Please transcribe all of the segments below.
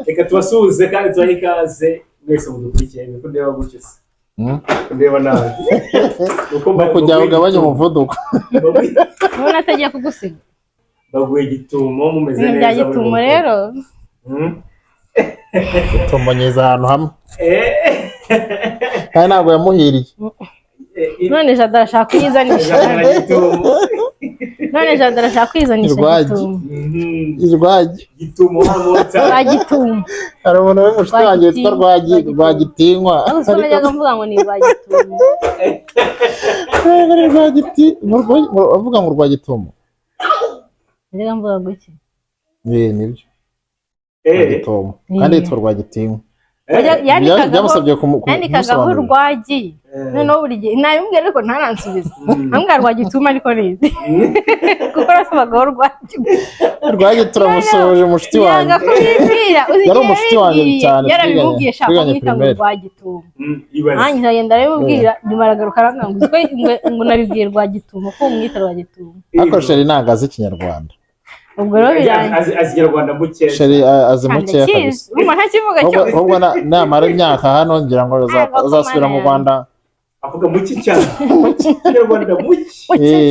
reka tubasuhuze kandi tubahe ikaze mwese mudukurikiye niko ndeba gutyo se ndeba nawe uko kujya ugabanya umuvuduko ubona atagiye kugusiga baguye Gitumo mumeze neza bya Gitumo rero Gitumo nyeza ahantu hamwe kandi ntabwo yamuhiriye none Jada arashaka kuyizanisha none Jada arashaka kwizanisha Gitumo hamotsa Gitumo hari umuntu w'umushitsi wanjye witwa Rwagitinywa gusa najyaga mvuga ngo ni Rwagitumo avuga ngo Rwagitumo najyaga mvuga guki nibyo Rwagitumo kandi yitwa Rwagitinywa yandikagaho Rwagi noneho buri gihe nabimubwira ariko ntaransubiza ambwira Rwagitumo ariko neza kuko arasabagaho Rwagi turamusoje umushitsi wanjye yari umushitsi wanjye cyane yarabimubwiye shaka kumwita ngo Rwagitumo nanjye ndagenda arabimubwira nyuma aragaruka arambwira ngo nabibwiye Rwagitumo ko umwita Rwagitumo ariko Sheri ntago azi Ikinyarwanda ubwo rero birangiye azi Ikinyarwanda muke Sheri azi muke kabisa ntakivuga cyose ubwo namara imyaka hano ngira ngo azasubira mu Rwanda avuga muke cyane Ikinyarwanda muke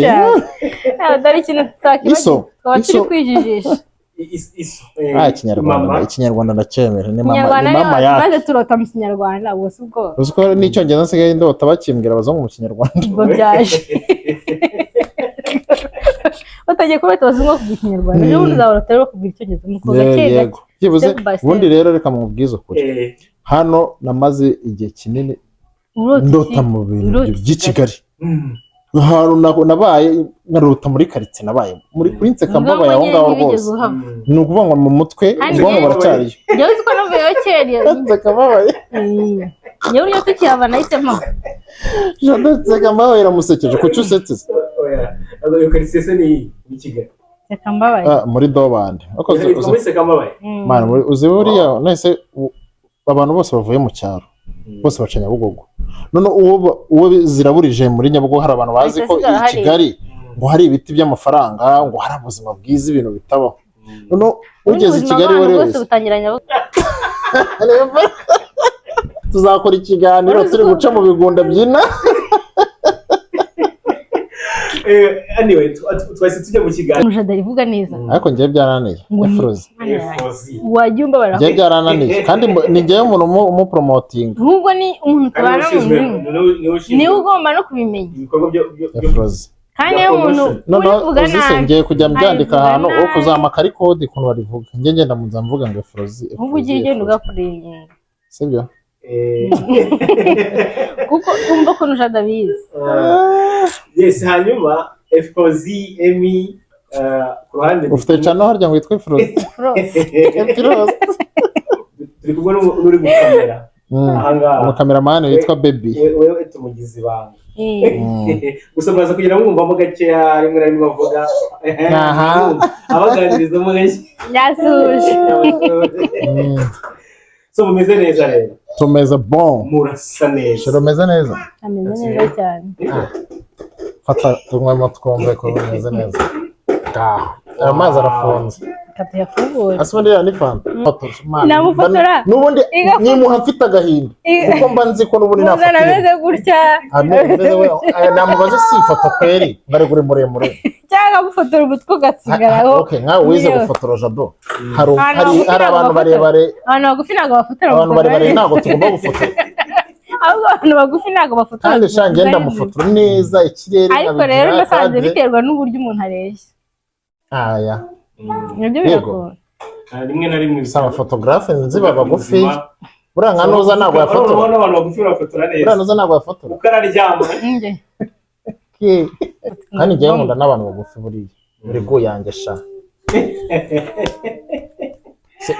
cyane dore ikintu tutakibagiwe twaba turi kwijijisha Ikinyarwanda ndacyemera ni mama yacu maze turota mu Kinyarwanda bose ubwo uziko n'icyongereza nsigaye ndota bakimbwira abazungu mu Kinyarwanda ubwo byaje batagiye kubeta abazungu ku Kinyarwanda rero uzahora utari kugira icyongereza nuko gake yego byibuze ubundi rero reka mubwize ukuri hano namaze igihe kinini ndota mu bintu by'Ikigali ahantu nabaye nkarota muri quartier nabaye muri Nseka mbabaye aho ngaho rwose ni ukuvuga ngo mu mutwe ubwonko buracyariyo yewe uko navuye kera Nseka mbabaye yewe uriyo tukihava nahitemo Nseka mbabaye iramusekeje kuki usetse iyo quartier se ni Kigali Nseka mbabaye muri Dobande muri Nseka mbabaye man uzi buriya nese abantu bose bavuye mu cyaro bose baca Nyabugogo none uwo ziraburije muri Nyabugogo hari abantu bazi ko i Kigali ngo hari ibiti by'amafaranga ngo hari ubuzima bwiza ibintu bitabaho none ugeze i Kigali wese tuzakora ikiganiro turi guca mu bigunda byina anyway twese tujya mu kiganiro Jada ivuga neza ariko ngiye byarananiye Efrozi wajyumba bara ngiye byarananiye kandi ni ngiye umuntu umupromoting ahubwo ni umuntu tubana mu ni ugomba no kubimenya ibikorwa byo Efrozi kandi umuntu uvuga nabi ngiye kujya mbyandika ahantu uko kuzamaka ari code kuntu barivuga ngiye ngenda muza mvuga ngo Efrozi ahubwo ugiye ugenda ugakurenga sibyo kuko umva ko Jada bizi yes hanyuma Efrozi Emi ku ruhande ufite cyane harya ngo yitwe Efrozi turi kubwo n'uri gukamera ahangaha umukameraman witwa Baby wewe tumugize ibanga gusa muraza kugira ngo mwumvamo gakeya rimwe na rimwe bavuga abaganirizamo gake yasuje so mumeze neza rero tumeze bon murasa neza rumeze neza ameze neza cyane fata tumwemo twombe ko rumeze neza amazi arafunze katayafungura asubira ni fan namufotora nubundi nimuha mfite agahinda kuko mba nzi ko nubundi nafotora nameze gutya namubaze si foto kweri ngaregure muremure cyangwa gufotora umutwe ugatsigaraho okay nkawe wize gufotora Jado hari abantu barebare abantu bagufi ntabwo bafotora abantu barebare ntabwo tugomba gufotora ahubwo abantu bagufi ntabwo bafotora kandi shange ndamufotora neza ikirere ariko rero nasanze biterwa n'uburyo umuntu areshya aya nibyo birakora rimwe na rimwe bisaba photographe nziba bagufi buranga nuza ntabwo yafotora urabona abantu bagufi bafotora neza buranga nuza ntabwo yafotora ukararyama kandi ngiye nkunda n'abantu bagufi buriya buri go yanjye sha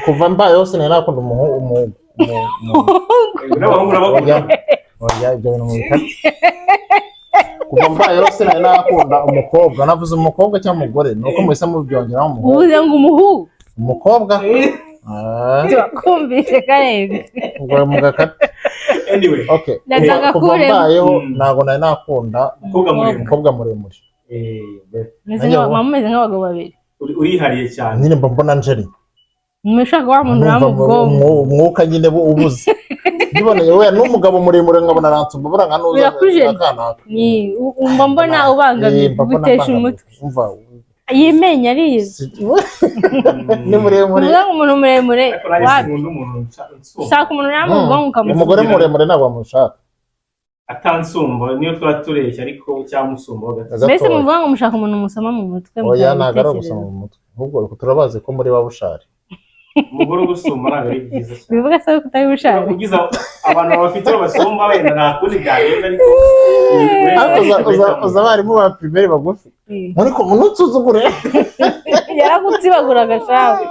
kuva mbaye hose nari nakunda umuhungu n'abahungu n'abakobwa oya ibyo bintu mubikati kuva mbaye hose nari nakunda umukobwa navuze umukobwa cyangwa umugore nuko muhise mubyongeraho umuhungu uvuze ngo umuhungu umukobwa kumvishe karebe ngo mugakata anyway okay kuva mbayeho ntabwo nari nakunda umukobwa muremure meze nk'abagabo babiri urihariye cyane nyine mbona Angeli Mwishaka wa muntu ramubwonko umwuka nyine ubuze niboneye we n'umugabo muremure nkabona aransumba buranga nuza akana ni umba mbona ubangamiye gutesha umutwe yimenya arizi ni muremure umuntu muremure shaka umuntu ramubwonko ukamusubiza umugore muremure ntabwo amushaka atansumba niyo twa tureshya ariko cyamusumba mbese muvuga ngo mushaka umuntu musoma mu mutwe oya ntabwo ari gusoma mu mutwe ahubwo turabazi ko muri babushari umugore ugusumba ntabwo ari byiza cyane bivuga se ko utari bushari kugiza abantu bafite abasumba wenda nta kundi byagenda ariko uza abarimu ba primaire bagufi muri ko munutuzugure yaragutsibagura agashaka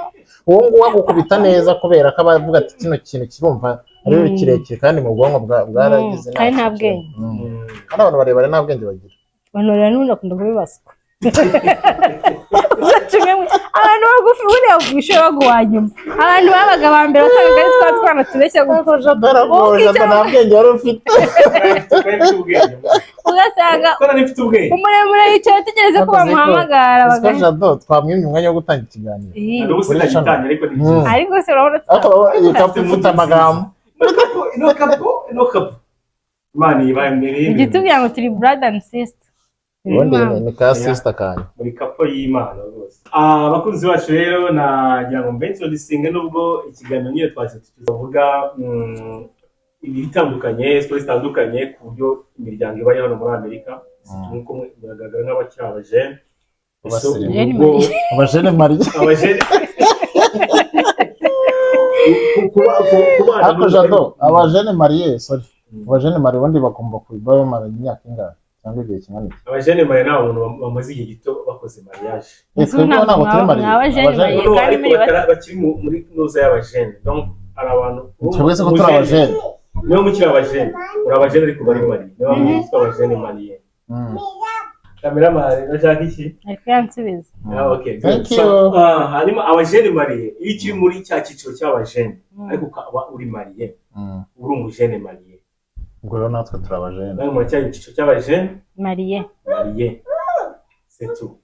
uwo nguwo agukubita neza kubera ko abavuga ati kino kintu kirumva ari kirekire kandi mu bwonko bwaragize kandi nta bwenge kandi abantu barebare nta bwenge bagira abantu rero n'ubundi akunda kubibaswa abantu bagufi buriya bwishe baguwanyuma abantu babaga ba mbere wasanga ari twa twana tubeshya gukoja daragoja nta bwenge wari ufite ugasanga umuremure yicaye ategereza ko bamuhamagara jado twamwimye umwanya wo gutanga ikiganiro ariko se urabona ikapu ifite amagambo igitubwira ngo turi brother and sister ubundi ni ka sister kanyu muri kapo y'Imana rwose abakunzi bacu rero nagira ngo mbenso disinge nubwo ikiganiro nyine twase tuvuga ibitandukanye stories zitandukanye ku buryo imiryango ibaye hano muri Amerika nkuko muragaragara nk'abakiri abajene Marie ako jado abajene Marie sorry abajene Marie ubundi bagomba kuba bamara imyaka ingana cyangwa igihe kingana abajene Marie ni abantu bamaze igihe gito bakoze mariage bakiri muri noza y'abajene donc ari abantu twese ko turi abajene niyo mukiri abajene uri abajene ariko bari Marie niyo mwitwa abajene Marie kamera Marie nashaka iki ariko yansubiza okay so hanyuma abajene Marie iyo ukiri muri cya cyiciro cy'abajene ariko ukaba uri Marie uri umujene Marie ubwo rero natwe turabajene nawe muri cya cyiciro cy'abajene Marie c'est tout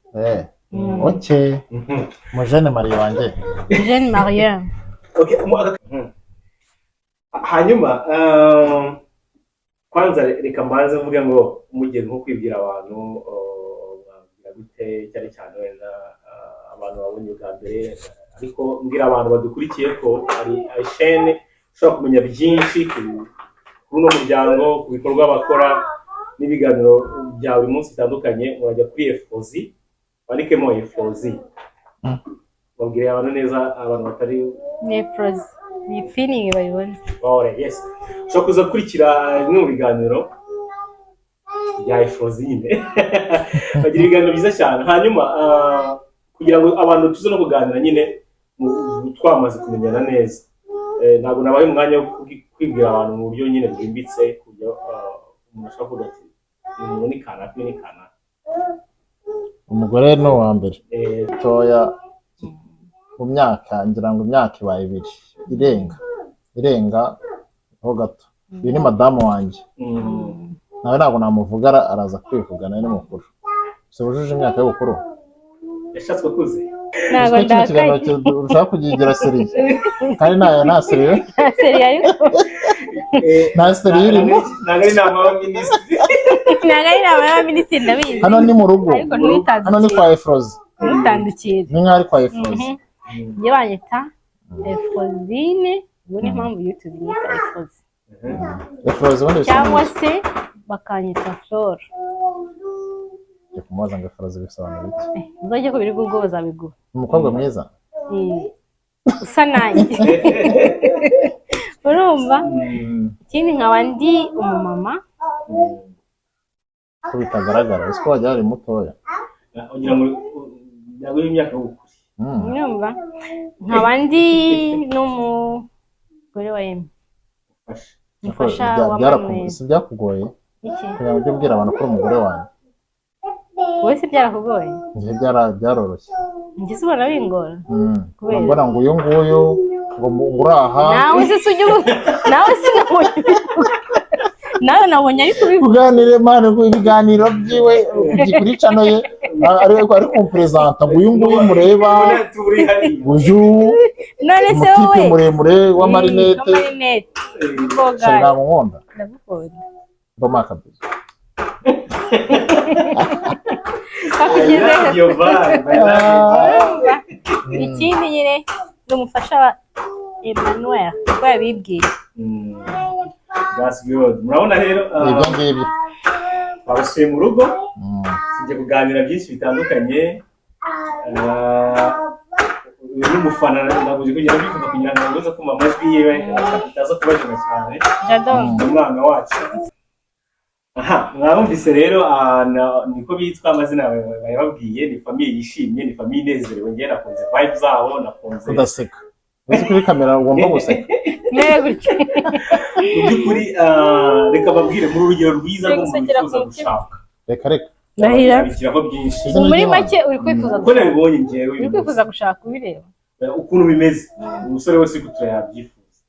okay mujene Marie wanjye mujene Marie okay hanyuma kwanza reka mbanze mvuge ngo umugeni nko kwibwira abantu babwira gute cyane cyane wenda abantu babonye bwa mbere ariko mbwira abantu badukurikiye ko ari chaîne ushobora kumenya byinshi kuri uno muryango ku bikorwa bakora n'ibiganiro bya buri munsi bitandukanye murajya kuri Efozi bandikemo Efozi babwire abantu neza abantu batari Efozi ni feeling bayibona yes ushobora kuza kurikira bimwe mu biganiro bya Efozi nyine bagira ibiganiro byiza cyane hanyuma kugira ngo abantu tuze no kuganira nyine twamaze kumenyana neza ntabwo nabaye umwanya wo kwibwira abantu mu buryo nyine bwimbitse kuburyo umuntu ashobora kuvuga ati umuntu ni kana umugore ni uwa mbere toya mu myaka ngira ngo imyaka ibaye ibiri irenga ho gato uyu ni madamu wanjye nawe ntabwo namuvuga araza kwivugana ni mukuru se wujuje imyaka y'ubukuru yashatswe kuze ntabwo ndakaye ushaka kugira seriye kandi nta seriye nta seriye irimo ntabwo ari inama y'abaminisitiri ndabizi hano ni mu rugo hano ni kwa Efozi ntutandukire ni nk'aho ari kwa Efozi njye banyita Efozine ubu ni mpamvu YouTube yita Efozi cyangwa se bakanyita Flora njye kumubaza ngo Efozi bisobanura iki uzajya ko biri Google bazabiguha umukobwa mwiza usa nanjye urumva ikindi nkaba ndi umumama ko bitagaragara ese ko wajya ari mutoya ugira ngo ntabwo y'imyaka y'ubukuru urumva nkaba ndi n'umugore wa Emi mufasha wa mama si byakugoye kugira ngo ujye ubwira abantu ko uri umugore wanjye wowe si byarakugoye njye byaroroshye njye se ubona bingora mbona ngo uyu nguyu ngo uraha nawe se ujye nawe sinabonye nawe nabonye ari kubivuga kuganire mane ku ibiganiro byiwe kuri channel ye ari kumpresenta uyu nguyu mureba uyu none se wowe muremure wa marinette boga ndagukunda boma kabisa ikindi nyine n'umufasha wa Emmanuel ko yabibwiye that's good murabona rero ibyo ngibyo basuye mu rugo tujye kuganira byinshi bitandukanye uyu mufana naguze kugira bivuga kugira ngo ngoza kuma amajwi yewe ataza kubajana cyane umwana wacu aha mwumvise rero niko bitwa amazina bayababwiye ni famille yishimye ni famille inezerewe ngiye nakunze vibe zabo nakunze udaseka uzi kuri kamera ugomba guseka byukuri reka babwire mu rugero rwiza rwo mu bifuza gushaka reka ndahira bikiraho byinshi muri make uri kwifuza ko nabibonye ngewe uri kwifuza gushaka ubireba ukuntu bimeze umusore wese gutura yabyifuza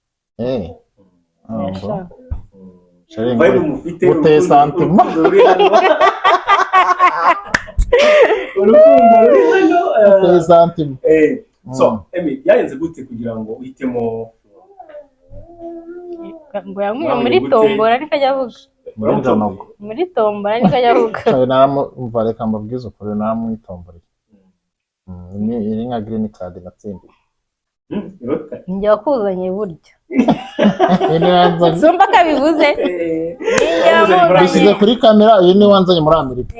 vibe mufite uteye santima urukundo ruri hano uteye santima so Emi byagenze gute kugira ngo uhitemo ngo yanyweye muri tombora ariko ajya avuga muri tombora ariko ajya avuga naramumva reka mbabwize ukuri naramwitomboreye iri nka green card natsindiye njye wakuzanye buryo sumba kabivuze bishyize kuri kamera uyu ni wanzanye muri Amerika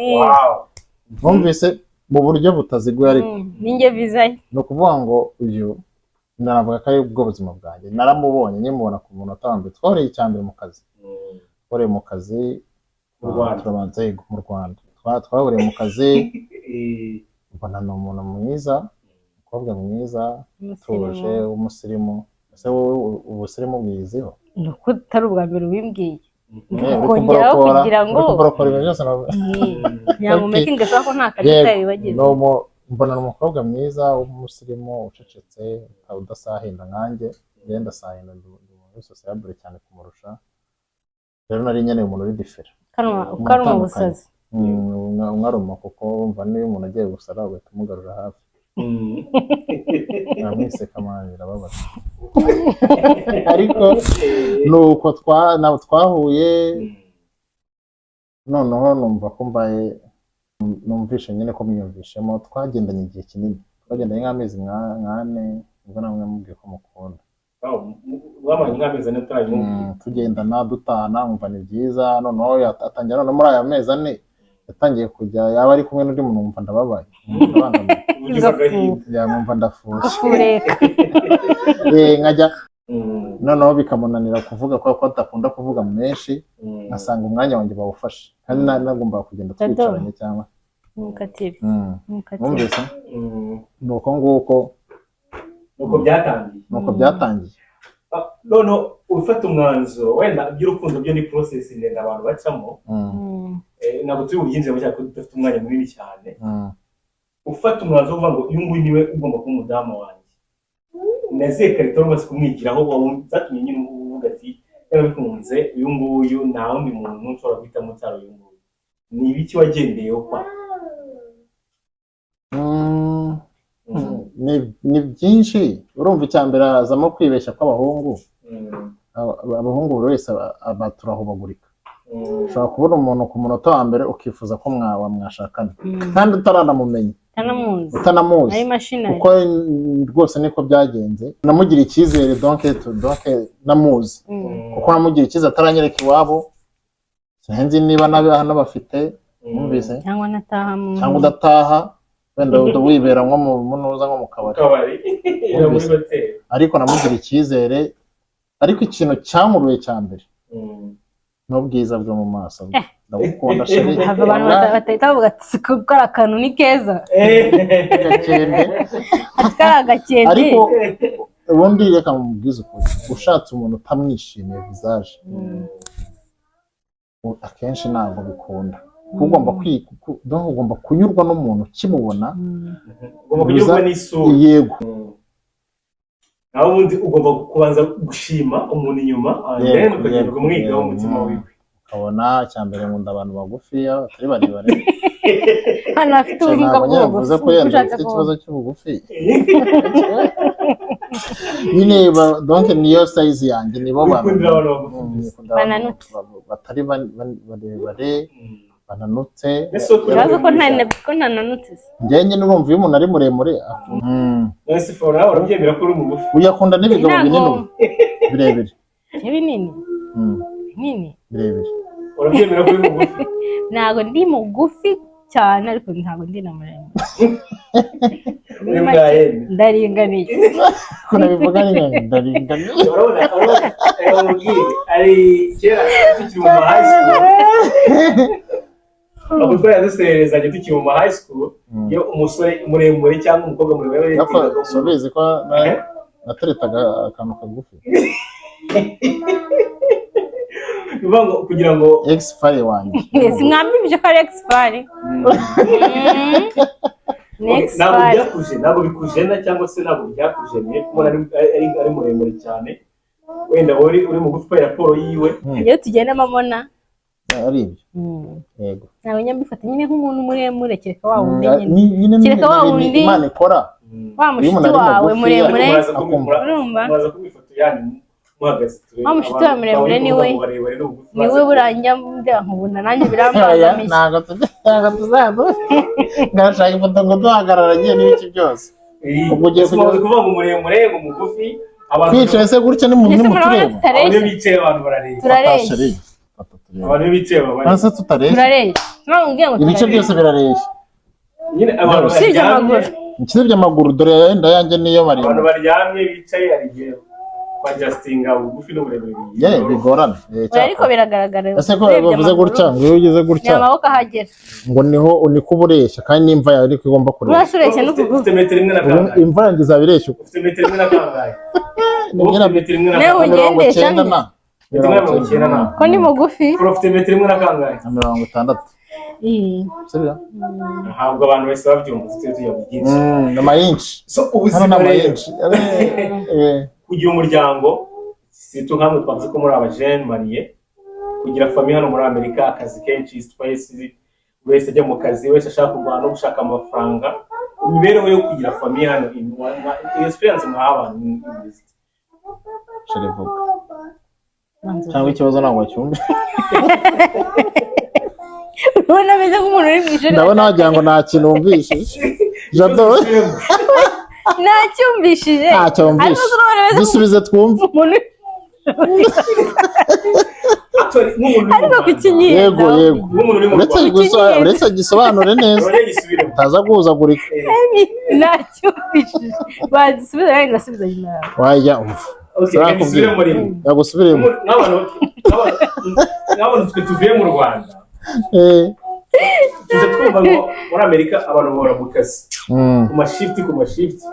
bumvise mu buryo butaziguye ariko ninjye vizaye ni ukuvuga ngo uyu naravuga ko ari ubwo buzima bwanjye naramubonye nyimubona ku munota wa mbere twakoreye icyambere mu kazi twakoreye mu kazi turabanza mu Rwanda twakoreye mu kazi mbona ni umuntu mwiza umukobwa mwiza utuje w'umusirimu ese wowe ubusirimu bwiziho ni uko utari ubwa mbere ubimbwiye kongeraho kugira ngo nyamumekinge ko nta kadita bibagize mbona umukobwa mwiza w'umusirimu ucecetse udasahinda nkanjye ngenda sahinda muri sociable cyane kumurusha rero nari nkeneye umuntu uri differ ukaruma ubusazi umwaruma kuko wumva niba umuntu agiye gusara ugahita umugarura hafi namwiseka manje birababaza ariko nuko twahuye noneho numva ko mbaye numvishe nyine ko mwiyumvishemo twagendanye igihe kinini twagendanye nk'amezi nk'ane ubwo namwe mubwiye ko mukunda wamanye nk'amezi ane tugendana dutahana nkumva ni byiza noneho atangira none muri aya mezi ane yatangiye kujya yaba ari kumwe n'undi muntu wumva ndababaye yamwumva ndafushe nkajya noneho bikamunanira kuvuga ko adakunda kuvuga menshi asanga umwanya wanjye bawufashe kandi nagombaga kugenda twicaranye cyangwa mwumvise nuko nguko nuko byatangiye none ufata umwanzuro wenda by'urukundo byo ni process ndende abantu bacamo ntabwo turi bubyinjiremo cyane kuko dufite umwanya munini cyane ufata umwanzuro uvuga ngo uyu nguyu niwe ugomba kuba umudamu wanjye naziye karito rumaze kumwigiraho zatumye nyine uvuga ati yaba bikunze uyu nguyu nta wundi muntu ushobora guhitamo cyaro uyu nguyu ni ibiki wagendeyeho kwa ni byinshi urumva icyambere hazamo kwibeshya kw'abahungu abahungu buri wese turahubagurika ushobora kubona umuntu ku munota wa mbere ukifuza ko mwashakana kandi utaranamumenya utanamuzi kuko rwose niko byagenze namugira icyizere donc namuzi kuko namugira icyizere ataranyereka iwabo sinzi niba hano bafite mwumvise cyangwa udataha wenda wibera nko mu nuza nko mu kabari ariko namugira icyizere ariko ikintu cyankuruye cya mbere n'ubwiza bwo mu maso ndagukunda sheri abantu batahita bavuga ati siko ari akantu ni keza gakende ariko ubundi reka mubwize ukuri ushatse umuntu utamwishimiye visage akenshi ntabwo bikunda ugomba kunyurwa n'umuntu ukimubona ugomba kunyurwa n'isura yego naho ubundi ugomba kubanza gushima umuntu inyuma then ukagenda umwigaho umutima wiwe ukabona cyambere nkunda abantu bagufiya batari barebare hano afite ubumuga bw'ubugufi ko yari afite ikibazo cy'ubugufi nyine donc niyo size yanjye nibo bananutse batari barebare bananutse urazi ko ntananutse njye nyine urumva iyo umuntu ari muremure nese fora urabyemera ko uri mugufi uyakunda n'ibigabo binini birebire binini binini birebire urabyemera ko uri mugufi ntabwo ndi mugufi cyane ariko ntabwo ndi na muremure ndaringaniye urabivuga ndaringaniye urabona ari kera tukiri mu high school ntabwo twaradusererezanye tukiri mu high school iyo umusore muremure cyangwa umukobwa muremure sobizi ko nateretaga akantu kagufi kugira ngo expire wanjye simwambibije ko ari expire ntabwo bikujena cyangwa se ntabwo byakujemye kubona ari muremure cyane wenda uri mugufi kwa raporo yiwe iyo tugenda amabona ari ibyo yego ntabwo nyambifata nyine nk'umuntu muremure kereka wa wundi nyine kereka wa wundi Imana ikora wa mushiti wawe muremure muraza ku ifoto yanyu muhagaze wa mushiti wawe muremure niwe buranjya nkubona nanjye birambangamiye ntabwo tuzaba ngashaka ifoto ngo duhagarara nyine n'ibiki byose ubwo ugiye kuvuga ngo muremure ngo mugufi twicaye se gutya n'umutureba abantu bicaye abantu barareba turareshya abantu bicaye hasi tutareshya ibice byose birareshya nyine abantu usibye amaguru dore yenda yanjye niyo maremare abantu baryamye bicaye ari gihe bajustinga ubugufi n'uburebure bigorana ariko biragaragara ese ko bavuze gutya ngo iyo ugeze gutya amaboko ahagera ngo niho niko ubureshya kandi n'imva yawe ariko igomba kureshya urashureshya n'ukugufi ufite metero imwe na kangahe imva yanjye izabireshya ufite metero imwe na kangahe ufite metero imwe na kangahe ugendesha ko ni mugufi ufite metero imwe na kangahe na 60 sibyo ntabwo abantu bose babyumva tujya byinshi n'amayinshi so ubuzima kugira umuryango situ nkamwe twavuze ko muri abajene mariye kugira famille hano muri Amerika akazi kenshi space wese ajya mu kazi wese ashaka kurwana no gushaka amafaranga imibereho yo kugira famille hano experience mwa abantu sherevuga cyangwa ikibazo ntabwo cyumve ubona meze nk'umuntu uri mu ijoro ndabona wagira ngo nta kintu wumvishije jado ntacyumvishije gisubize twumve ariko kukinyira yego uretse gisobanure neza utaza guhuzagurika ntacyumvishije bagisubiza kandi ngasubiza nyuma yawe wajya umva yagusubiremo nk'abantu twe tuvuye mu Rwanda tujya twumva ngo muri Amerika abantu bahora mu kazi ku mashifti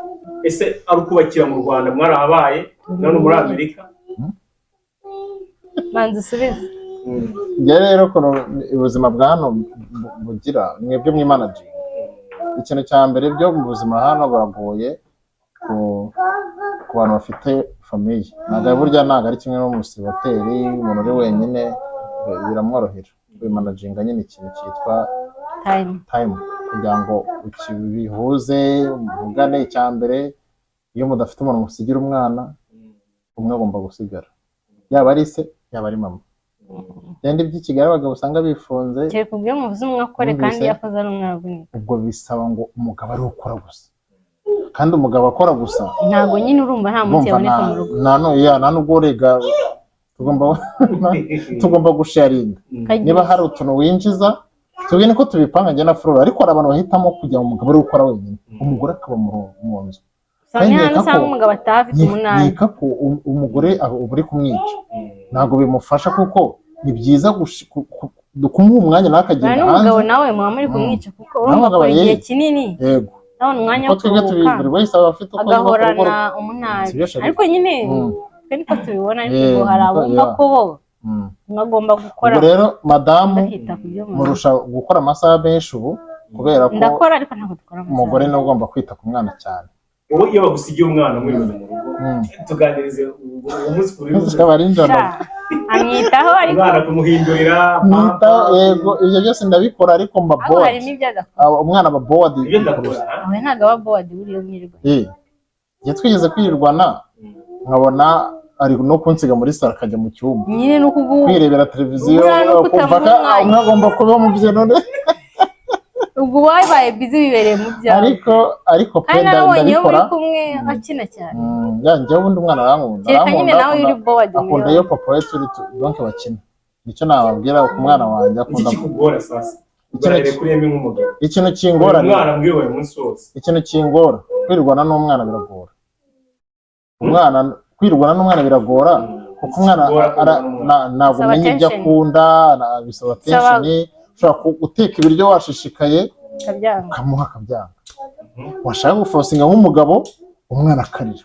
ese ari ukubakira mu Rwanda mwarahabaye none muri Amerika manzi usubize njye rero ko ubuzima bwa hano bugira mwebwe mwimanaje ikintu cya mbere byo mu buzima hano buragoye ku bantu bafite famiye ntabwo burya ntabwo ari kimwe no mu hoteli umuntu uri wenyine biramworohera kubimanaginga nyine ikintu cyitwa time kugira ngo bihuze muvugane icya mbere iyo mudafite umuntu musigira umwana umwe agomba gusigara yaba ari se yaba ari mama byandi by'ikigali abagabo usanga bifunze kereka ubwo muvuze umwe akore kandi yakoze ari umwavunika ubwo bisaba ngo umugabo ari ukora gusa kandi umugabo akora gusa ntabwo nyine urumva nta munsi yaboneka mu rugo nta nubwo urega tugomba gusharinga niba hari utuntu winjiza tubwire ko tubipanga njye na Flora ariko hari abantu bahitamo kujya mu mugabo ari gukora wenyine umugore akaba mu nzu kandi usanga umugabo atafite umunani nika ko umugore uri kumwica ntabwo bimufasha kuko ni byiza kumuha umwanya nakagenda hanze n'umugabo nawe muba muri kumwica kuko urumva igihe kinini yego nabona umwanya wo kuruhuka agahorana umunani ariko nyine twe niko tubibona ariko hari abumva ko bo mwagomba gukora ubwo rero madamu murusha gukora amasaha menshi ubu kubera ko ndakora ariko ntabwo dukora amasaha umugore niwe ugomba kwita ku mwana cyane ubu iyo bagusigiye umwana muri mu rugo tuganirize umunsi kuri amwitaho ariko umwana kumuhindurira yego ibyo byose ndabikora ariko mba bored umwana aba bored awe ntago aba bored buriyo mwirirwa igihe twigeze kwirirwana nkabona ari no kunsiga muri saro akajya mu cyumba nyine no kwirebera televiziyo kumvaga umwe agomba kuba mu bye none ubwo wabaye busy bibereye mu byawe ariko penda ndabikora kumwe akina cyane yanjye ubundi umwana akunda iyo papa we turi donc bakina nicyo nababwira ku mwana wanjye akunda kugora sasa ikintu kuriyemo nk'umugabo ikintu kingora umwana mbwiwe umunsi wose ikintu kingora kwirwana n'umwana biragora umwana kwirwana n'umwana biragora kuko umwana ntabwo umenya ibyo akunda bisaba attention ushobora guteka ibiryo washishikaye ukamuha akabyanga washaka gufosinga nk'umugabo umwana akarira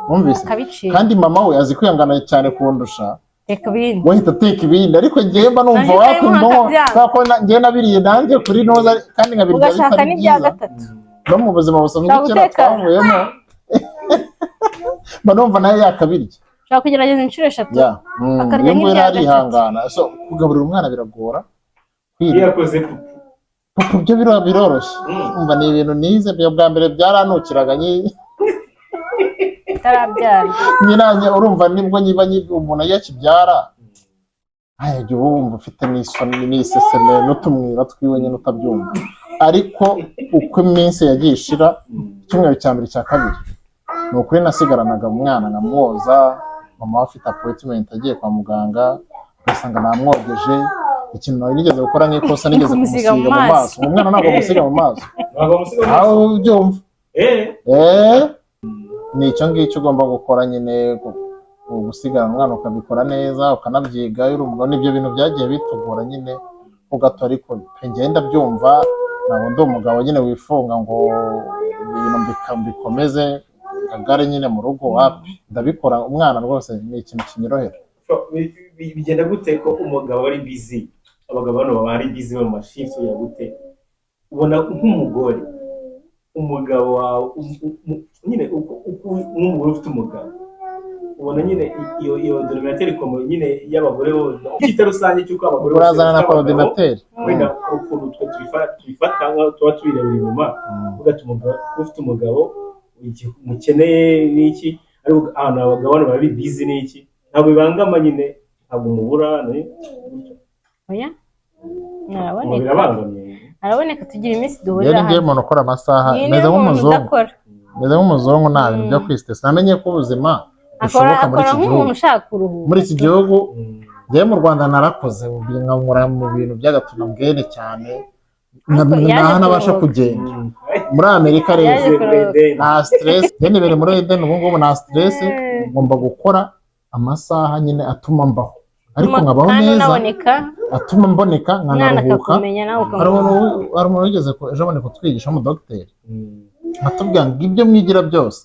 wumvise kandi mama we azi kwihangana cyane kundusha wahita ateka ibindi ariko ngewe mba numva wakumvaho kuko ngewe nabiriye nanjye kuri noza kandi nkabirya bitari byiza no mu buzima busanzwe kera twavuyemo mba numva nayo yakabirya ushobora kugerageza inshuro 3 akarya nk'ibya arihangana so kugaburira umwana biragora kuko byo biroroshye umva ni ibintu nize bwa mbere byaranukiraga nyiranye urumva nibwo niba umuntu yakibyara ajya wumva ufite n'isoni n'iseseme n'utumwira twiwe nyine utabyumva ariko uko iminsi yagiye ishira icyumweru cya mbere cya kabiri ni ukuri nasigaranaga umwana nkamwoza mama we afite appointment agiye kwa muganga ugasanga namwogeje ikintu nari nigeze gukora nk'ikosa nigeze kumusiga mu maso umwana ntabwo amusiga mu maso aho ubyumva ni icyo ngicyo ugomba gukora nyine gusigara umwana ukabikora neza ukanabyiga urumva n'ibyo bintu byagiye bitugora nyine ho gato ariko ngenda byumva ntabwo ndi umugabo nyine wifunga ngo ibintu bikomeze agare nyine mu rugo wapi ndabikora umwana rwose ni ikintu kinyorohera bigenda gute ko umugabo ari busy abagabo bano baba ari busy mu mashift ya gute ubona nk'umugore umugabo wawe nyine nk'umugore ufite umugabo ubona nyine iyo denominateur commun nyine y'abagore bose ukita rusange cyuko abagore urazana na coordinateur wenda ukuntu twifata tuba tubireba inyuma ugatuma ufite umugabo mukeneye n'iki ariko abantu abagabo bano bari busy n'iki ntabwo bibangama nyine ntabwo umubura oya araboneka tugira iminsi duhurira hano ngiye umuntu ukora amasaha meze nk'umuzungu nta bintu byo kwistesa namenye ko ubuzima bushoboka muri iki gihugu ngewe mu Rwanda narakoze nkabura mu bintu by'agatunabwene cyane ntabasha kugenda muri Amerika rero nta stress nibere muri Eden ubu ngubu nta stress ngomba gukora amasaha nyine atuma mbaho ariko nkabaho neza atuma mboneka nkanaruhuka hari umuntu wigeze ejo bundi kutwigisha mu dogiteri atubwira ngo ibyo mwigira byose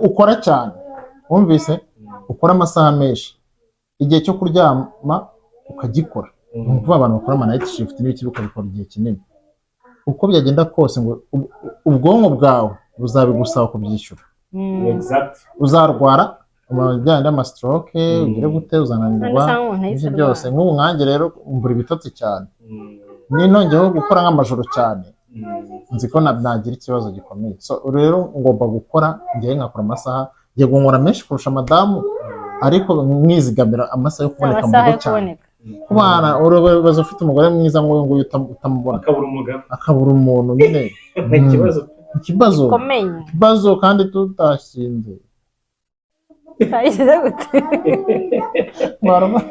ukora cyane wumvise ukora amasaha menshi igihe cyo kuryama ukagikora ni ukuvuga abantu bakora ama night shift n'ibiki ukabikora igihe kinini uko byagenda kose ngo ubwonko bwawe buzabigusaba kubyishyura uzarwara umujyanye n'amastroke ugire gute uzananirwa ibyo byose nk'ubu nkanjye rero mbura ibitotsi cyane ninongeyeho gukora nk'amajoro cyane nzi ko nagira ikibazo gikomeye so rero ngomba gukora ngewe ngakora amasaha ngiye gunkora menshi kurusha madamu ariko mwizigamira amasaha yo kuboneka mu rugo cyane kubana urubazo ufite umugore mwiza nk'uyu nguyu utamubona akabura umuntu nyine ikibazo kandi tutashinze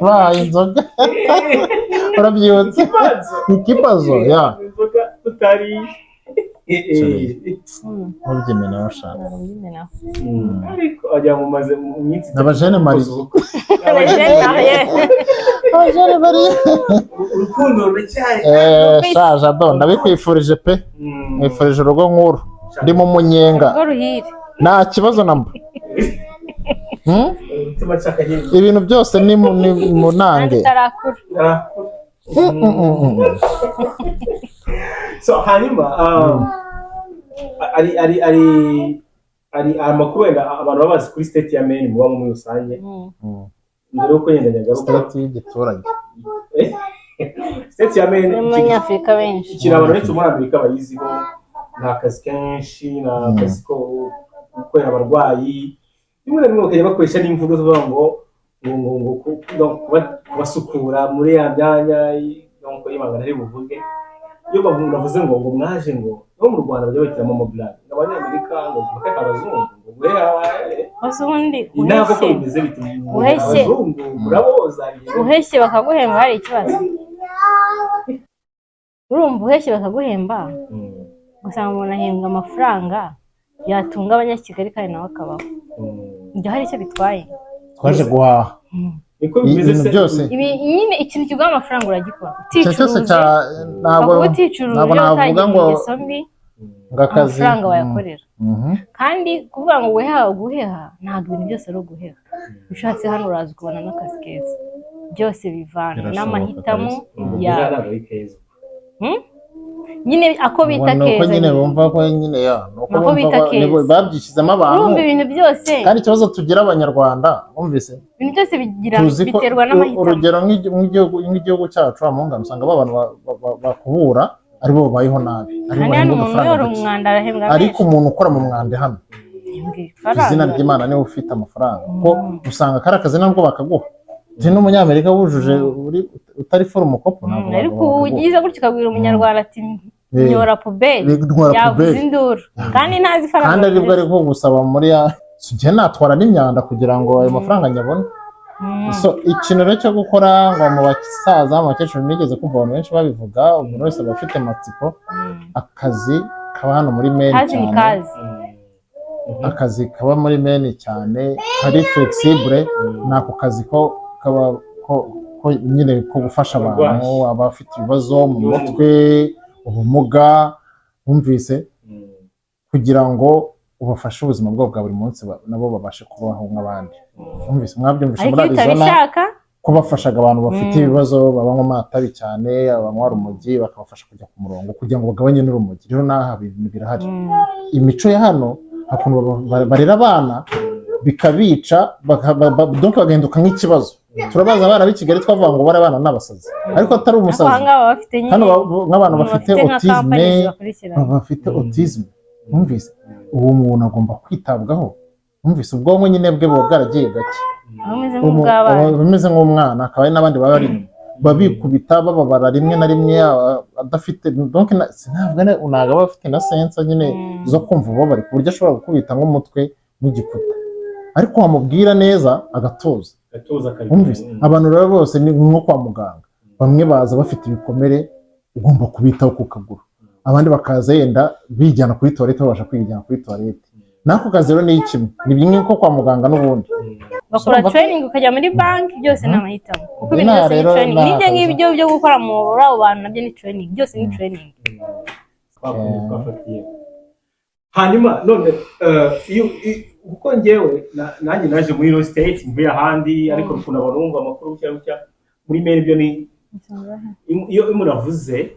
bahaye inzoga urabyibutse ikibazo ya mubyimena washaka ariko ajya mumaze mu minsi n'abajene mariye urukundo ruracyari shaje ado ndabikwifurije pe mwifurije urugo nk'uru ndi mu munyenga nta kibazo namba ibintu byose ni mu nange so hanyuma ari ari amakuru wenda abantu baba bazi kuri state ya Maine muba muri rusange mbere yuko yenda nyagaruka state y'igiturage state ya Maine n'abanyafurika benshi ikiri abantu benshi muri Amerika bayiziho nta kazi kenshi nta kazi ko gukorera abarwayi rimwe na rimwe bakajya bakoresha n'imvugo zivuga ngo kubasukura muri ya myanya nk'uko y'ibanga ntari buvuge iyo bavuze ngo mwaje ngo no mu Rwanda bajya batiramo mobilage n'abanyamerika ngo bakaka abazungu ngo ubundi inako ko bimeze bituma abazungu uraboza uheshye bakaguhemba hari ikibazo urumva uheshye bakaguhemba gusanga umuntu ahembwa amafaranga yatunga abanyakigali kandi nawe akabaho ibyo hari icyo bitwaye twaje guhaha ibintu byose ibi nyine ikintu kiguha amafaranga uragikora ntabwo navuga ngo akazi amafaranga wayakorera kandi kuvuga ngo guheha ntabwo ibintu byose ari uguheha ushatse hano uraza ukubona n'akazi keza byose bivana n'amahitamo yawe nyine ako bita keza nyine bumva ko nyine ako bita keza babyishyizemo abantu urumva ibintu byose kandi ikibazo tugira abanyarwanda wumvise ibintu byose biterwa n'amahitamo urugero nk'igihugu cyacu amungana usanga abantu bakubura aribo babayeho nabi ariko umuntu ukora mu mwanda hano izina ry'Imana niwe ufite amafaranga kuko usanga kari akazi nabwo bakaguha n'umunyamerika wujuje utari forumu kopo ariko ugize gutyo ukabwira umunyarwanda ati nyora puberi yavuze induru kandi ntazi ifaranga kandi aribwo ari ko gusaba muri sugiye natwara n'imyanda kugira ngo ayo mafaranga nyabone so ikintu rero cyo gukora ngo mu basaza mu bakecuru nigeze kumva abantu benshi babivuga umuntu wese aba afite amatsiko akazi kaba hano muri Maine cyane akazi kaba muri Maine cyane kari flexible nako kazi ko kaba ko nyine ko gufasha abantu abafite ibibazo mu mutwe ubumuga wumvise kugira ngo ubafashe ubuzima bwabo bwa buri munsi nabo babashe kubaho nk'abandi wumvise mwabyumvishe muri Arizona kubafashaga abantu bafite ibibazo babanywa amatabi cyane abanywa urumogi bakabafasha kujya ku murongo kugira ngo bagabanye n'urumogi rero naha ibintu birahari imico ya hano hakuntu barera abana bikabica bagahinduka nk'ikibazo turabaza abana b'i Kigali twavuga ngo bari abana n'abasazi ariko atari umusazi hano nk'abantu bafite autisme wumvise uwo muntu agomba kwitabwaho wumvise ubwonko nyine bwe buba bwaragiye gake bameze nk'umwana akaba ari n'abandi baba bari babikubita bababara rimwe na rimwe adafite donc ntabwo aba afite na sense nyine zo kumva ububabare ku buryo ashobora gukubita nk'umutwe n'igikuta ariko wamubwira neza agatuza abantu rero bose ni nko kwa muganga bamwe baza bafite ibikomere ugomba kubitaho ku kaguru abandi bakaza yenda bijyana kuri toilette babasha kwijyana kuri toilette nako kazi rero ni kimwe ni bimwe nko kwa muganga n'ubundi bakora training ukajya muri bank byose n'amahitamo kuko ibintu byose ni training nibyo ngibyo byo gukora mu abo bantu nabyo ni training byose ni training hanyuma none uko njyewe nanjye naje muri real estate mvuye ahandi ariko rukunda abantu bumva amakuru cyangwa muri Maine byo ni iyo muravuze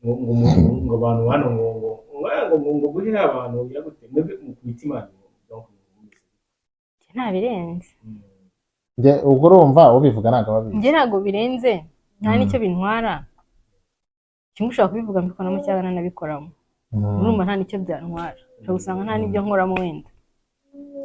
ngo abantu hano ngo guhera abantu biragute mwebwe mukubita imana donc nta birenze ubwo urumva ubivuga ntabwo babizi njye ntabwo birenze nta n'icyo bintwara kimwe ushobora kubivuga mbikoramo cyangwa nanabikoramo urumva nta n'icyo byantwara ushobora gusanga nta n'ibyo nkoramo wenda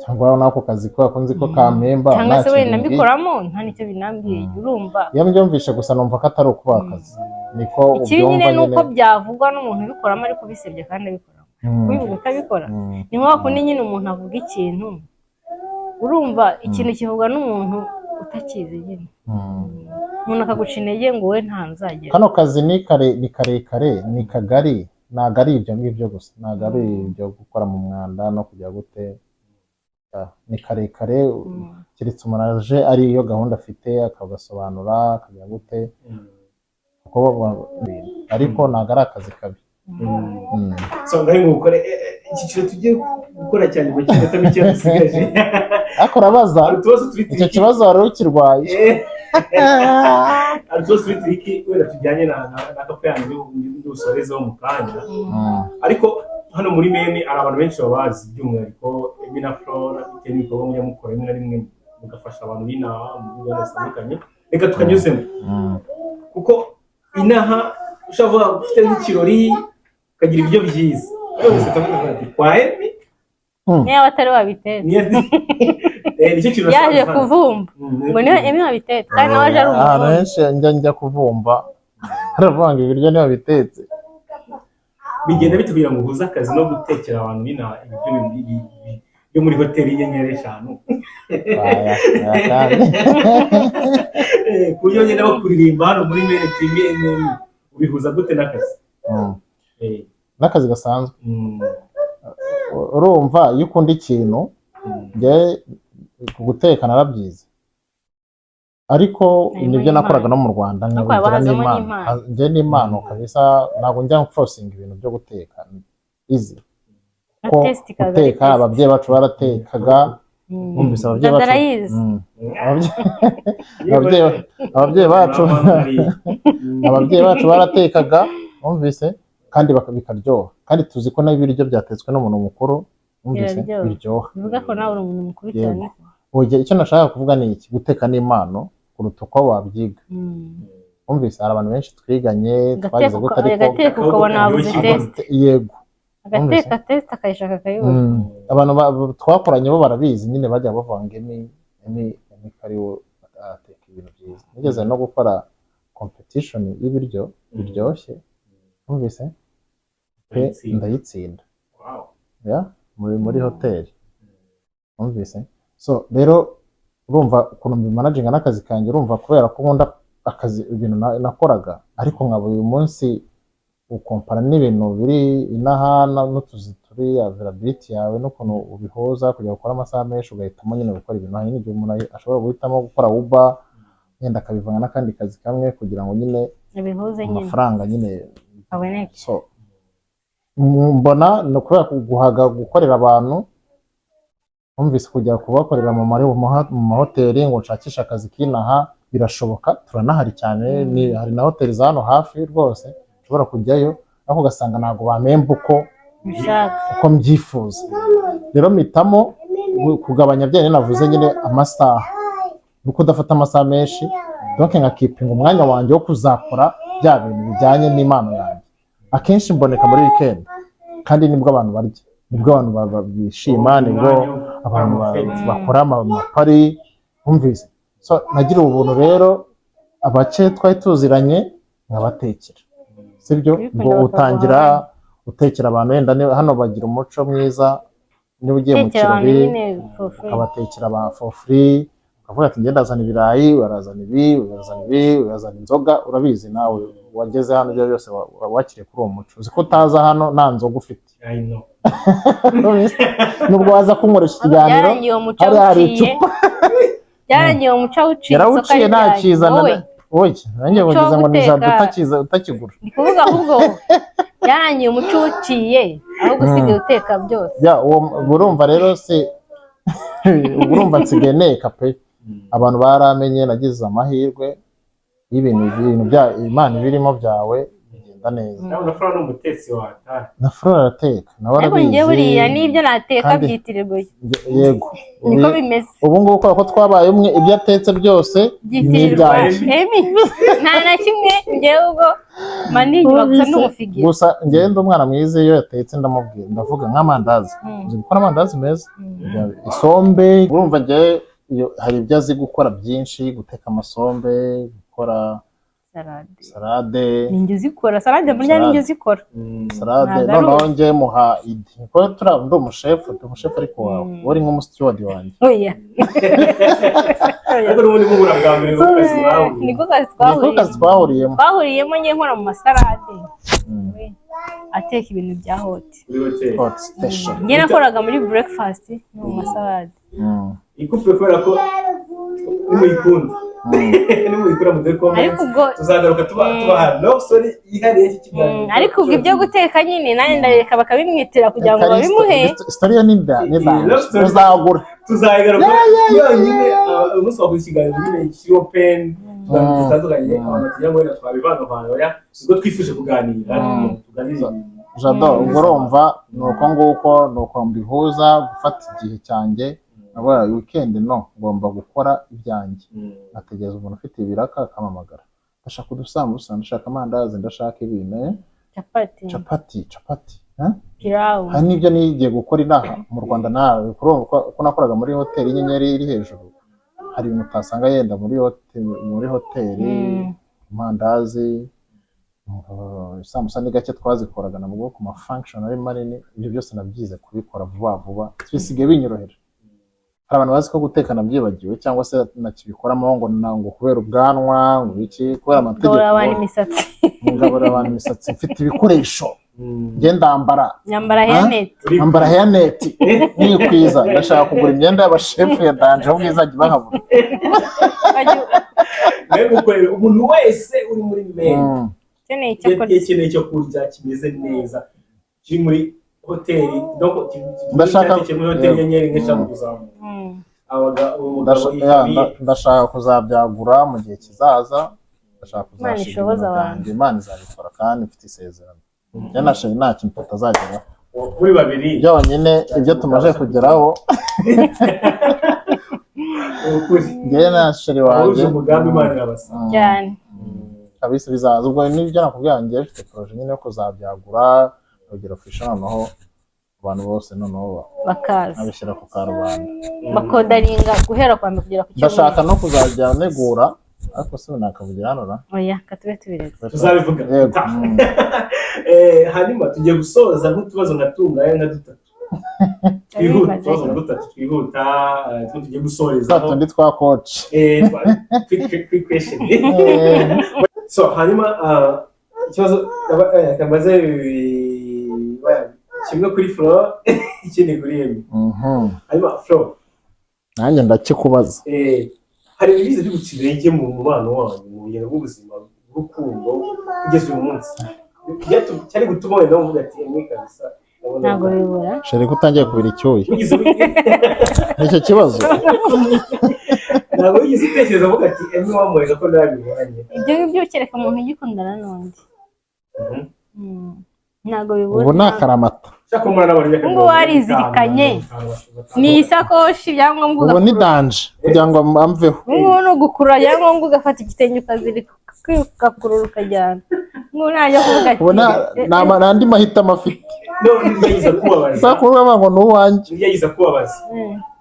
cyangwa nako kazi ko akunze ko kamemba cyangwa se wenda mbikoramo nta n'icyo binambwiye urumva iyo mbyumvishe gusa numva ko atari ukuba akazi niko ubyumva nyine nuko byavugwa n'umuntu ubikoramo ariko bisebye kandi abikoramo kubivuga utabikora ni nko kundi nyine umuntu avuga ikintu urumva ikintu kivugwa n'umuntu utakizi nyine umuntu akaguca intege ngo we nta nzagera kano kazi ni karekare ni kagari ntabwo ari ibyo ngibyo gusa ntabwo ari ibyo gukora mu mwanda no kujya gute ni karekare keretse umuntu aje ariyo gahunda afite akagasobanura akajya gute ariko ntabwo ari akazi kabi so ngaho gukora icyiciro tugiye gukora cyane mu kintu mike dusigaje ariko urabaza icyo kibazo wari ukirwaye ariko twitiki wera tujyanye na kafe yanyu n'usorezo mu kanya ariko hano muri meni hari abantu benshi babazi by'umwihariko Emi na Flora bitewe n'ibikorwa mujya mukora rimwe na rimwe mugafasha abantu b'inaha mu bigo bitandukanye reka tukanyuzemo kuko inaha ushobora ufite nk'ikirori ukagira ibiryo byiza wese ukavuga ati kwa Emi niba batari wabitetse nicyo kintu yaje kuvumba ngo niba Emi wabitetse kandi nawe aje ari ahantu henshi njya kuvumba haravanga ibiryo niba bitetse bigenda bitubwira ngo uhuze akazi no gutekera abantu b'inaha ibiryo byo muri hoteli y'inyenyeri 5 ku buryo ngenda bakuririmba hano muri meni prime ubihuza gute n'akazi n'akazi gasanzwe urumva iyo ukunda ikintu njye guteka narabyize ariko nibyo nakoraga no mu Rwanda nkabigira n'Imana njye n'Imana kabisa ntabwo njya forcing ibintu byo guteka easy ko guteka ababyeyi bacu baratekaga bumvise ababyeyi bacu baratekaga bumvise kandi bikaryoha kandi tuzi ko n'ibiryo byatetswe n'umuntu mukuru bumvise biryoha bivuga ko nawe uri umuntu mukuru cyane icyo nashaka kuvuga ni iki guteka n'Imana kuruta uko wabyiga bumvise hari abantu benshi twiganye twagize gute ariko ukabona wabuze test yego agateka test akayishaka akayibona abantu twakoranye bo barabizi nyine bajya bavanga Emi kariwo ateka ibintu byiza nigeze no gukora competition y'ibiryo biryoshye bumvise pe ndayitsinda muri hoteli bumvise so rero urumva ukuntu managinga n'akazi kanjye urumva kubera ko nkunda akazi ibintu nakoraga ariko nkaba uyu munsi ukompara n'ibintu biri inaha n'utuzi turi availability yawe n'ukuntu ubihuza kujya gukora amasaha menshi ugahitamo nyine gukora ibintu hanyuma igihe umuntu ashobora guhitamo gukora Uber yenda akabivanga n'akandi kazi kamwe kugira ngo nyine amafaranga nyine aboneke so mbona no kubera guhaga gukorera abantu umvise kujya kubakorera mu mahoteli ngo nshakisha akazi kinaha birashoboka turanahari cyane ni hari na hoteli za hano hafi rwose ushobora kujyayo aho ugasanga ntabwo bamemba uko mbyifuza rero mpitamo kugabanya byane navuze nyine amasaha nuko udafata amasaha menshi donc nkakipinga umwanya wanjye wo kuzakora bya bintu bijyanye n'Imana yanjye akenshi mboneka muri weekend kandi nibwo abantu barya nibwo abantu bishima nibwo abantu bakora amapari bumvise so nagira ubuntu rero abace twari tuziranye nkabatekera sibyo ngo utangira utekera abantu wenda hano bagira umuco mwiza niba ugiye mu kirori ukabatekera for free ukavuga ati ngenda azana ibirayi barazana barazana inzoga urabizi nawe wageze hano ibyo byose wakiriye kuri uwo muco uzi ko utaza hano nta nzoga ufite nubwo waza kunkoresha ikiganiro hari icupa byarangiye umuco uciye yarawuciye nta kizana oye nanjye bageze ngo ni jado utakigura ni kuvuga ahubwo byarangiye umuco uciye aho gusigaye uteka byose urumva rero se urumva nsigaye neka pe abantu baramenye nagize amahirwe y'ibintu bya Imana birimo byawe bigenda neza na Flora n'umutetsi wata na Flora arateka nawe arabizi ariko ngiye buriya nibyo nateka byitirirwe yego niko bimeze ubu ngubu ko twabaye umwe ibyo atetse byose ni ibyaje nta na kimwe ngewe ubwo manini bagusa n'umufigira gusa ngende umwana mwiza iyo yatetse ndamubwira ndavuga nk'amandazi uzi gukora amandazi meza isombe urumva ngewe hari ibyo azi gukora byinshi guteka amasombe gukora salade ninjye uzikora salade burya ninjye uzikora salade noneho njye muha idi kuko ndi umushefu ariko wawe uri nk'umusitewadi wanjye oya ariko n'ubundi mubura bwa mbere niko kazi twahuriyemo njye nkora mu masalade ateka ibintu bya hoti njye nakoraga muri breakfast no mu masalade ikupe kubera ko nimuyikunda nimuyikura mu comment tuzagaruka tubaha no story ihariye iki kiganiro ariko ubwo ibyo guteka nyine nanjye ndareka bakabimwitira kugira ngo babimuhe story ni uzagura tuzagaruka yonyine umunsi wa kukiganiro nyine kiriho pen tutandukanye abantu kugira ngo twabivanga abantu ya ubwo twifuje kuganira tuganira jado ubwo urumva ni uko nguko ni uko mbihuza gufata igihe cyanjye nabaye weekend no ngomba gukora ibyanjye nategereza umuntu ufite ibiraka akamamagara ndashaka udusambusa ndashaka amandazi ndashaka ibintu capati hari n'ibyo nigiye gukora inaha mu Rwanda nawe kuko nakoraga muri hoteli Inyenyeri iri hejuru hari ibintu utasanga yenda muri hoteli amandazi isambusa ni gake twazikoraga nabwo ku ma function ari manini ibyo byose nabyize kubikora vuba twisigaye binyorohera hari abantu bazi ko guteka nabyibagiwe cyangwa se nakibikoramo ngo kubera ubwanwa ngo iki kubera amategeko ngabura abantu imisatsi mfite ibikoresho ngenda nyambara hairnet ni kwiza ndashaka kugura imyenda y'abashefu ya danje aho bwiza bahabura gukorera umuntu wese uri muri menu ikintu cyo kurya kimeze neza kiri muri hoteli ndashaka muri hoteli Inyenyeri nk'eshatu kuzamuka ndashaka kuzabyagura mu gihe kizaza ndashaka kuzashira Imana izabikora kandi mfite isezerano yanashaye nta kintu tutazageraho muri babiri byonyine ibyo tumaze kugeraho njye na sheri wanjye umugambi Imana irabasa cyane kabisa bizaza ubwo n'ibyo nakubwira njye mfite projet nyine yo kuzabyagura urugero fisha noneho abantu bose noneho bakaza abishyira ku karubanda bakodaringa guhera kwa mbere kugera ku cyumweru ndashaka no kuzajya negura ariko se nakavugira hano na oya katube tubiretse tuzabivuga hanyuma tugiye gusoza nk'utubazo natungaye nka dutatu twihuta tugiye gusoreza tundi twa coach quick question so hanyuma ikibazo kamaze kimwe kuri Flo ikindi kuri Emi hanyuma Flo nanjye ndakikubaza hari ibiza byo gutsirenge mu mubano wanyu mu bugendo bw'ubuzima bw'urukundo kugeza uyu munsi cyari gutuma wenda uvuga ati Emi kabisa ntabwo bibura sheri ko utangiye kubira icyuya nicyo kibazo ntabwo wigeze utekereza avuga ati Emi wamurega ko nabibonye ibyo ngibyo kereka umuntu ugikundana n'undi ntabwo bibura ubu ni akaramata ngo warizirikanye ni isakoshi ibyangombwa ubu ni danje kugira ngo amveho ubu ni ugukurura ibyangombwa ugafata igitenge ukazirika ugakurura ukajyana ngo najya kuvuga ati ubu n'andi mahitamo afite yagize kubabaza sakuvuga ngo ni uwanjye yagize kubabaza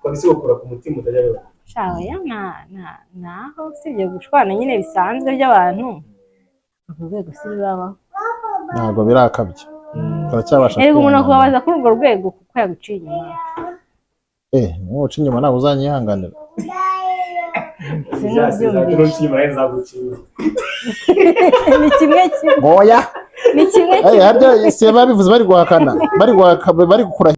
kabisa ukura ku mutima utajya rero shawe naho usibye gushwana nyine bisanzwe by'abantu urwo rwego si bibabaho ntabwo birakabye turacyabasha umuntu akubabaza kuri urwo rwego kuko yaguciye inyuma nuca inyuma ntabwo uzanyihanganira ni kimwe oya ni kimwe harya se babivuze bari guhakana bari gukura